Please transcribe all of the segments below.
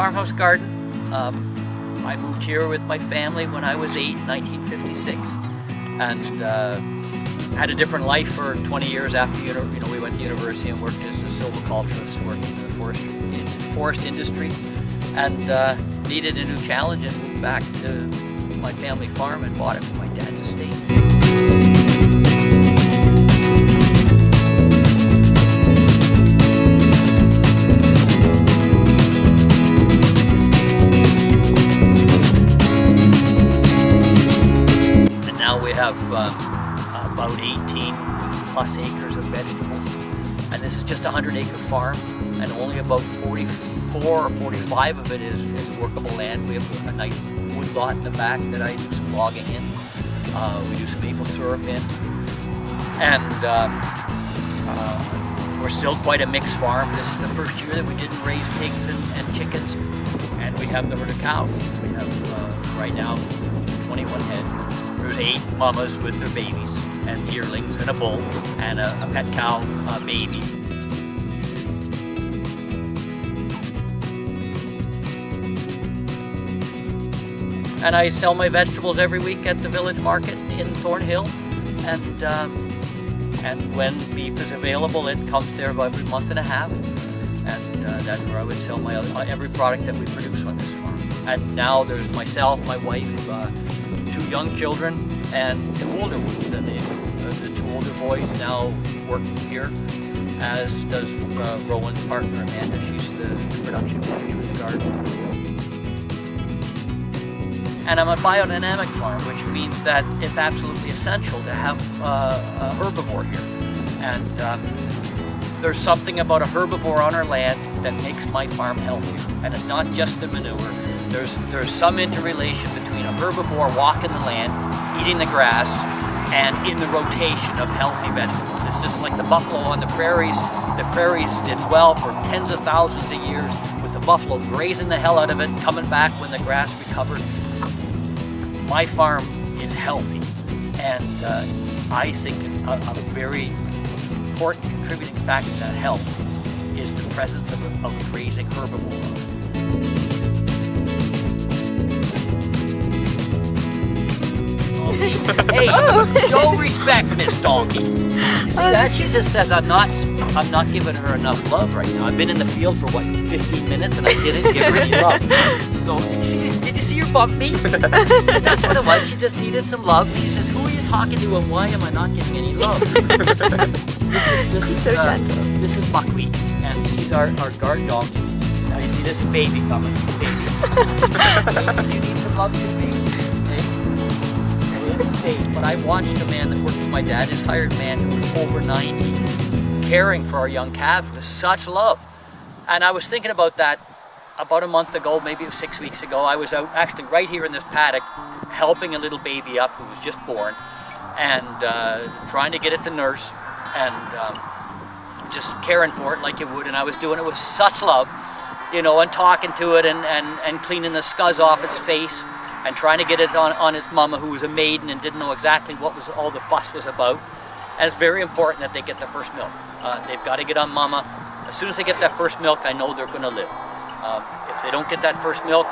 Farmhouse Garden. I moved here with my family when I was 8 in 1956, and had a different life for 20 years after we went to university and worked as a silviculturist, working in the forest industry, and needed a new challenge and moved back to my family farm and bought it from my dad's estate. We have about 18 plus acres of vegetables, and this is just a 100-acre farm, and only about 44 or 45 of it is workable land. We have a nice wood lot in the back that I do some logging in. We do some maple syrup in, and we're still quite a mixed farm. This is the first year that we didn't raise pigs and chickens, and we have the herd of cows. We have right now 21 head. There's 8 mamas with their babies, and yearlings, and a bull, and a pet cow baby. And I sell my vegetables every week at the village market in Thornhill, and when beef is available, it comes there about every month and a half, and that's where I would sell my every product that we produce on this farm. And now there's myself, my wife, 2 young children, and 2 older ones. And the 2 older boys now work here, as does Rowan's partner Amanda. She's the production manager in the garden. And I'm a biodynamic farm, which means that it's absolutely essential to have a herbivore here. And there's something about a herbivore on our land that makes my farm healthier. And it's not just the manure. There's some interrelation between a herbivore walking the land, eating the grass, and in the rotation of healthy vegetables. It's just like the buffalo on the prairies. The prairies did well for tens of thousands of years with the buffalo grazing the hell out of it, coming back when the grass recovered. My farm is healthy, and I think a very important contributing factor to that health is the presence of a grazing herbivore. Hey, show respect, Miss Donkey. See that? She just says I'm not giving her enough love right now. I've been in the field for 15 minutes and I didn't give her any love. So did you see her bump me? That's what it was. She just needed some love. She says, "Who are you talking to and why am I not getting any love?" This is so gentle. This is Buckwheat, and he's our guard dog. Now you see this baby coming. Baby, you need some love too, baby. But I watched a man that worked with my dad, his hired man, who was over 90, caring for our young calf with such love. And I was thinking about that about a month ago, maybe it was 6 weeks ago. I was out actually right here in this paddock helping a little baby up who was just born, and trying to get it to nurse, and just caring for it like you would. And I was doing it with such love, and talking to it and cleaning the scuzz off its face, and trying to get it on its mama, who was a maiden and didn't know exactly what all the fuss was about. And it's very important that they get their first milk. They've got to get on mama. As soon as they get that first milk, I know they're going to live. If they don't get that first milk,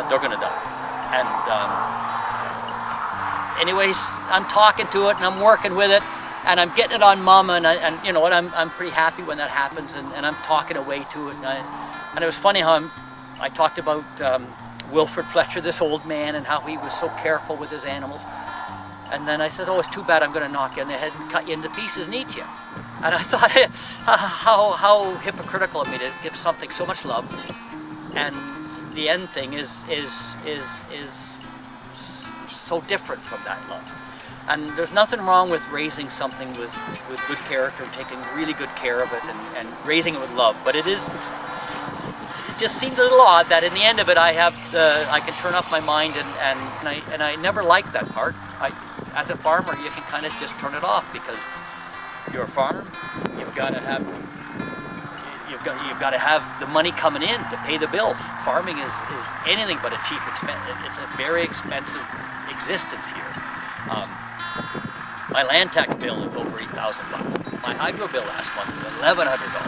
they're going to die. And anyways, I'm talking to it and I'm working with it, and I'm getting it on mama, and you know what, I'm pretty happy when that happens, and I'm talking away to it. And it was funny how I talked about Wilfred Fletcher, this old man, and how he was so careful with his animals. And then I said, "Oh, it's too bad I'm going to knock you on the head and cut you into pieces and eat you." And I thought, how hypocritical of me to give something so much love, and the end thing is so different from that love. And there's nothing wrong with raising something with good character, taking really good care of it, and raising it with love. But it just seemed a little odd that in the end of it, I can turn off my mind, and I never liked that part. As a farmer, you can kind of just turn it off, because you're a farmer. You've got to have the money coming in to pay the bills. Farming is anything but a cheap expense. It's a very expensive existence here. My land tax bill is over $8,000. My hydro bill last month was $1,100.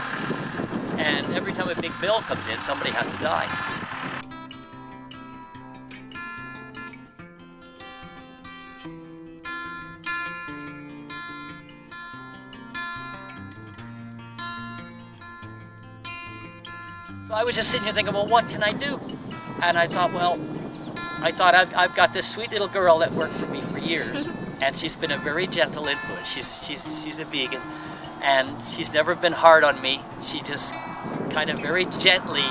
And every time a big bill comes in, somebody has to die. I was just sitting here thinking, well, what can I do? And I thought, well, I've got this sweet little girl that worked for me for years, and she's been a very gentle influence. She's a vegan, and she's never been hard on me. She just kind of very gently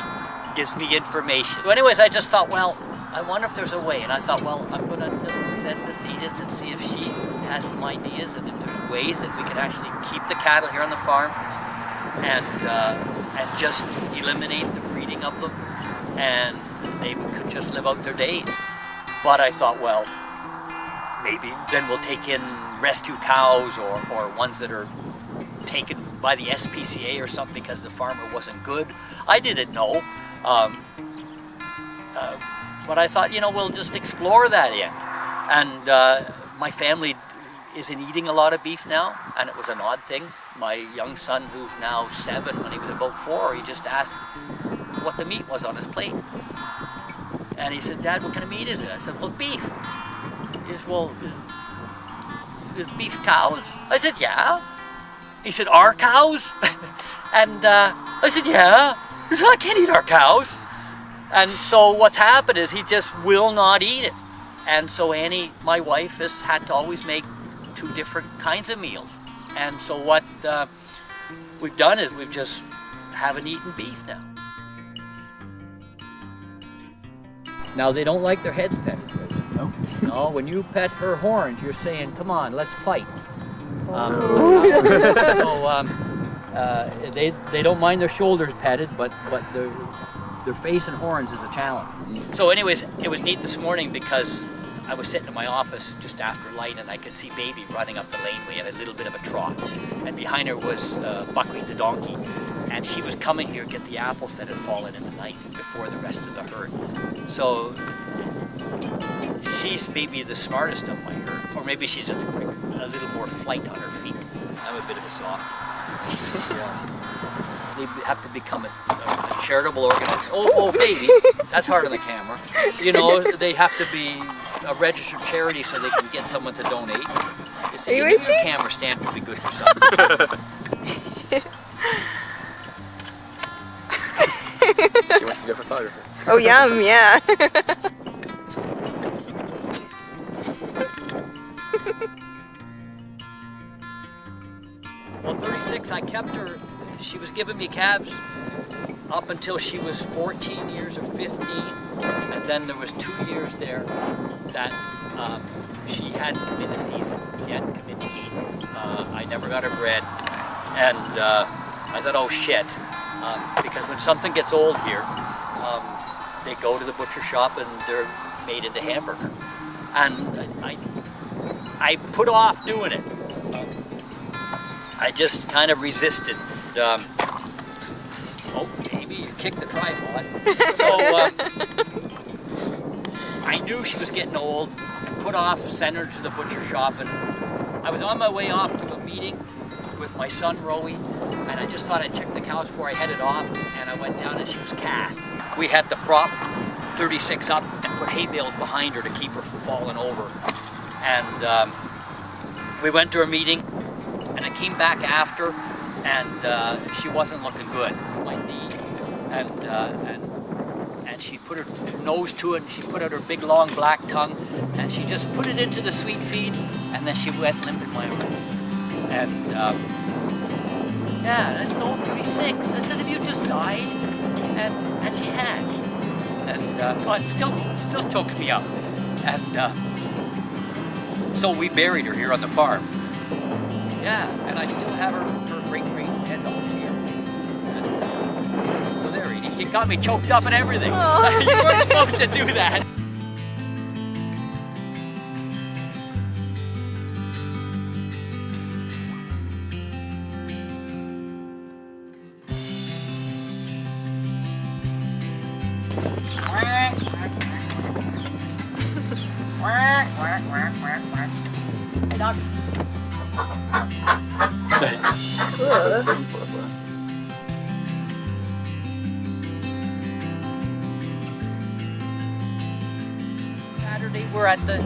gives me information. So anyways, I just thought, well, I wonder if there's a way. And I thought, well, I'm going to just present this to Edith and see if she has some ideas and if there's ways that we can actually keep the cattle here on the farm and just eliminate the breeding of them, and they could just live out their days. But I thought, well, maybe then we'll take in rescue cows or ones that are taken by the SPCA or something because the farmer wasn't good. I didn't know. But I thought, we'll just explore that end. And my family isn't eating a lot of beef now, and it was an odd thing. My young son, who's now 7, when he was about 4, he just asked what the meat was on his plate. And he said, Dad, what kind of meat is it? I said, well, beef. He said, well, is beef cows? I said, yeah. He said, our cows? And I said, yeah. He said, I can't eat our cows. And so what's happened is he just will not eat it. And so Annie, my wife, has had to always make 2 different kinds of meals. And so what we've done is we've just haven't eaten beef now. Now they don't like their heads petted. No? No, when you pet her horns, you're saying, come on, let's fight. They don't mind their shoulders petted, but their face and horns is a challenge. So anyways, it was neat this morning because I was sitting in my office just after light and I could see Baby running up the laneway at a little bit of a trot. And behind her was Buckwheat the donkey. And she was coming here to get the apples that had fallen in the night before the rest of the herd. So she's maybe the smartest of my herd. Or maybe she's just a little more flight on her feet. I'm a bit of a soft. Yeah. They have to become a charitable organization. Oh, Baby, that's hard on the camera. They have to be a registered charity so they can get someone to donate. Your camera stand would be good for something. She wants to be a photographer. Oh, yum, yeah. Well, 36, I kept her. She was giving me calves up until she was 14 years or 15. And then there was 2 years there that she hadn't come into season. She hadn't come into heat. I never got her bred. And I thought, oh shit. Because when something gets old here, they go to the butcher shop and they're made into hamburger. And I put off doing it. I just kind of resisted. Oh, Baby, you kicked the tripod. So I knew she was getting old. I put off, sent her to the butcher shop, and I was on my way off to a meeting with my son, Rowie, and I just thought I'd check the cows before I headed off, and I went down and she was cast. We had to prop 36 up and put hay bales behind her to keep her from falling over. And we went to a meeting, and I came back after, and she wasn't looking good. My knee, and she put her nose to it, and she put out her big long black tongue, and she just put it into the sweet feed, and then she went limp in my arm. And yeah, I said, oh, 36. I said, have you just died? And she had. And it still chokes me up. And so we buried her here on the farm. Yeah, and I still have her great-great dogs here. And, so there, you got me choked up and everything. You weren't supposed to do that. Hey, dog. Saturday we're at the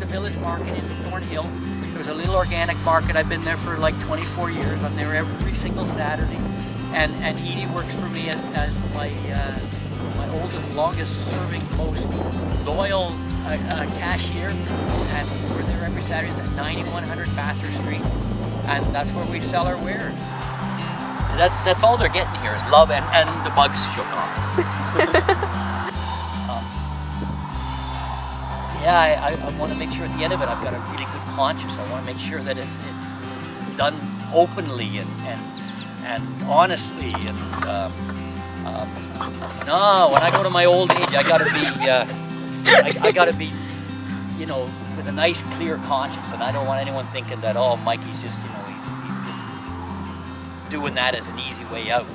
village market in Thornhill. There's a little organic market. I've been there for like 24 years. I'm there every single Saturday. And Edie works for me as my oldest, longest serving, most loyal cashier, and we're there every Saturday at 9100 Bathurst Street, and that's where we sell our wares. That's all they're getting here is love and the bugs shook off. I want to make sure at the end of it I've got a really good conscience. I want to make sure that it's done openly and honestly. And no, when I go to my old age, I gotta be, you know, with a nice, clear conscience, and I don't want anyone thinking that, oh, Mikey's just, you know, he's just doing that as an easy way out.